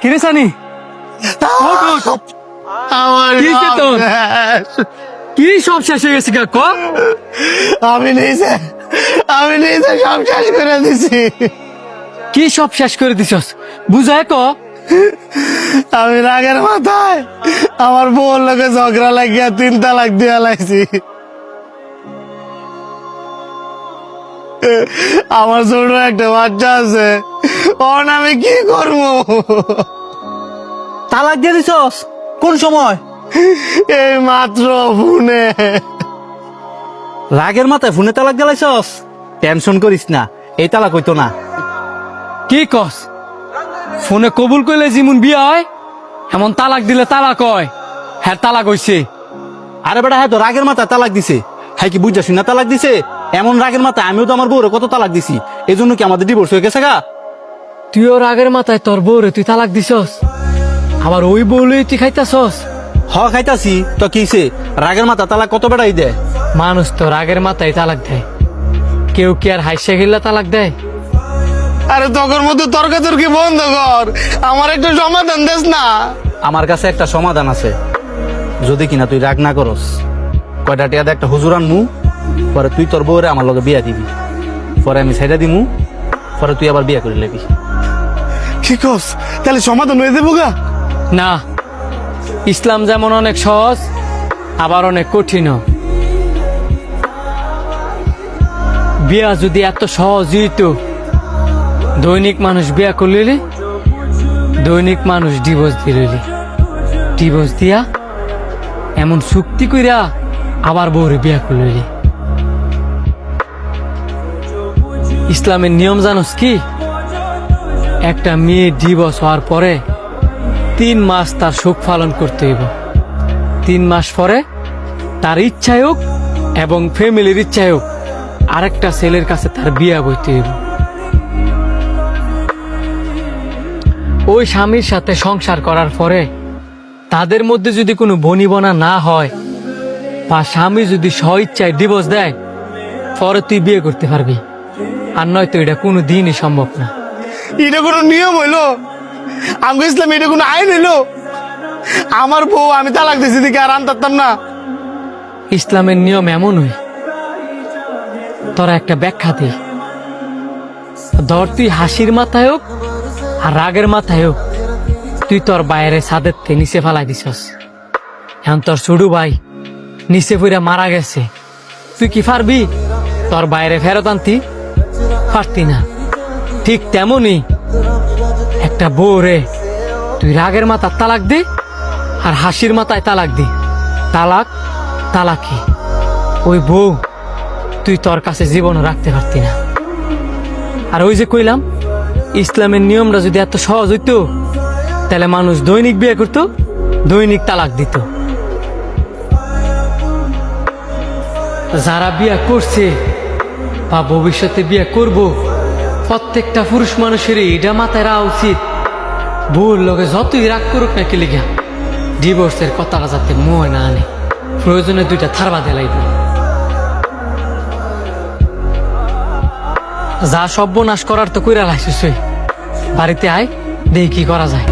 কিরে সানি কি সব শেষ হয়ে গেছে কাকু? আমি নিজে সব শেষ করে দিছি। কি সব শেষ করে দিছস বুঝায় ক? আমি রাগের মাথায় আমার বউর লোকে ঝগড়া লাগিয়া 3 তালাক দিয়া লাইছি। আমার ছোট একটা বাচ্চা আছে, ওর আমি কি করবো? তালাক দিয়ে দিছস কোন সময়? এই মাত্র ফোনে। রাগের মাথায় ফোনে তালাক দিলাইছস? টেনশন করিস না, এই তালাক হইতো না। কি কস? ফোনে কবুল করলে যেমন বিয়া হয় এমন তালাক দিলে তালাক হয়। হ্যাঁ তালাক হইছে। আরে বেটা, হ্যাঁ তো রাগের মাথায় তালাক দিছে। হ্যাঁ কি বুঝা শুনা তালাক দিছে? এমন রাগের মাথায় আমিও তো আমার বউরে কত তালাক দিছি, এই জন্য কি আমাদের ডিভোর্স হয়ে গেছে গা? তুইও রাগের মাথায় তোর বউরে তুই তালাক দিছস, আবার ওই বউলেই তুই খাইতাছস। খাইতাছি তো কিছে? রাগের মাথা তালাক কত বেড়াই দেয়। মানুষ তো রাগের মাথায় তালাক দেয়, কেউ কি আর হাইসা গেলে তালাক দেয়? আরে তখন মতো তর্কাতর্কি বন্ধ কর, আমার একটু সমাধান দেস না। আমার কাছে একটা সমাধান আছে, যদি কিনা তুই রাগ না করস। কয়টা টিয়াতে একটা হুজুর আনমু, পরে তুই তোর বউরে আমার লগে বিয়া দিবি, পরে আমি সাইডা দিমু, পরে তুই আবার বিয়া করে লেবি। ঠিক কস, তাহলে সমাধান হয়ে যাবো গা? না, ইসলাম যেমন অনেক সহজ আবার অনেক কঠিন। বিয়া যদি এত সহজ হইতো, দৈনিক মানুষ বিয়া করলি, দৈনিক মানুষ ডিভোর্স দিলি, ডিভোর্স দিয়া এমন চুক্তি কইরা আবার বউরে বিয়া করলি। ইসলামের নিয়ম জানোস কি? একটা মেয়ে ডিভোর্স হওয়ার পরে 3 মাস তার সুখ পালন করতে হইব। 3 মাস পরে তার ইচ্ছায় হোক এবং ফ্যামিলির ইচ্ছায় হোক আরেকটা ছেলের কাছে তার বিয়া বইতে হইব। ওই স্বামীর সাথে সংসার করার পরে তাদের মধ্যে যদি কোনো বনিবনা না হয় বা স্বামী যদি স্বইচ্ছায় ডিভোর্স দেয়, পরে তুই বিয়ে করতে পারবি, আর নয়তো এটা কোনো দিনই সম্ভব না। এটা কোনো নিয়ম হইলো? আমি ইসলাম এটা কোনো আইন হইলো? আমার বউ আমি তালাক দিছি দিকে আর আনতাম না। ইসলামের নিয়ম এমনই, তোরা একটা ব্যাখ্যা দে। ধর তুই হাসির মাথায় হোক আর রাগের মাথায় হোক তুই তোর বাইরে ছাদের থেকে নিচে ফেলাই দিছস। এখন তোর ছোট ভাই নিচে পড়ে মারা গেছে, তুই কি পারবি তোর বাইরে ফেরত আনতি? পারতি না। ঠিক তেমনই একটা বউরে তুই রাগের মাথায় তালাক দে আর হাসির মাথায় তালাক দে, তালাক তালাকি। ওই বউ তুই তোর কাছে জীবন রাখতে পারতি না। আর ওই যে কইলাম, ইসলামের নিয়মটা যদি এত সহজ হইতো, তাহলে মানুষ দৈনিক বিয়ে করতো, দৈনিক তালাক দিত। যারা বিয়ে করছে বা ভবিষ্যতে বিয়ে করব, প্রত্যেকটা পুরুষ মানুষের এটা মাথায় রাখা উচিত, বউর লগে যতই রাগ করুক না কি লিগা, ডিভোর্সের কথাটা যাতে মুহে না আনে, প্রয়োজনে 2টা থারবা দেলাইব। যা সর্বনাশ করার তো কইরা লাইছিস, বাড়িতে আয়, দেখি কি করা যায়।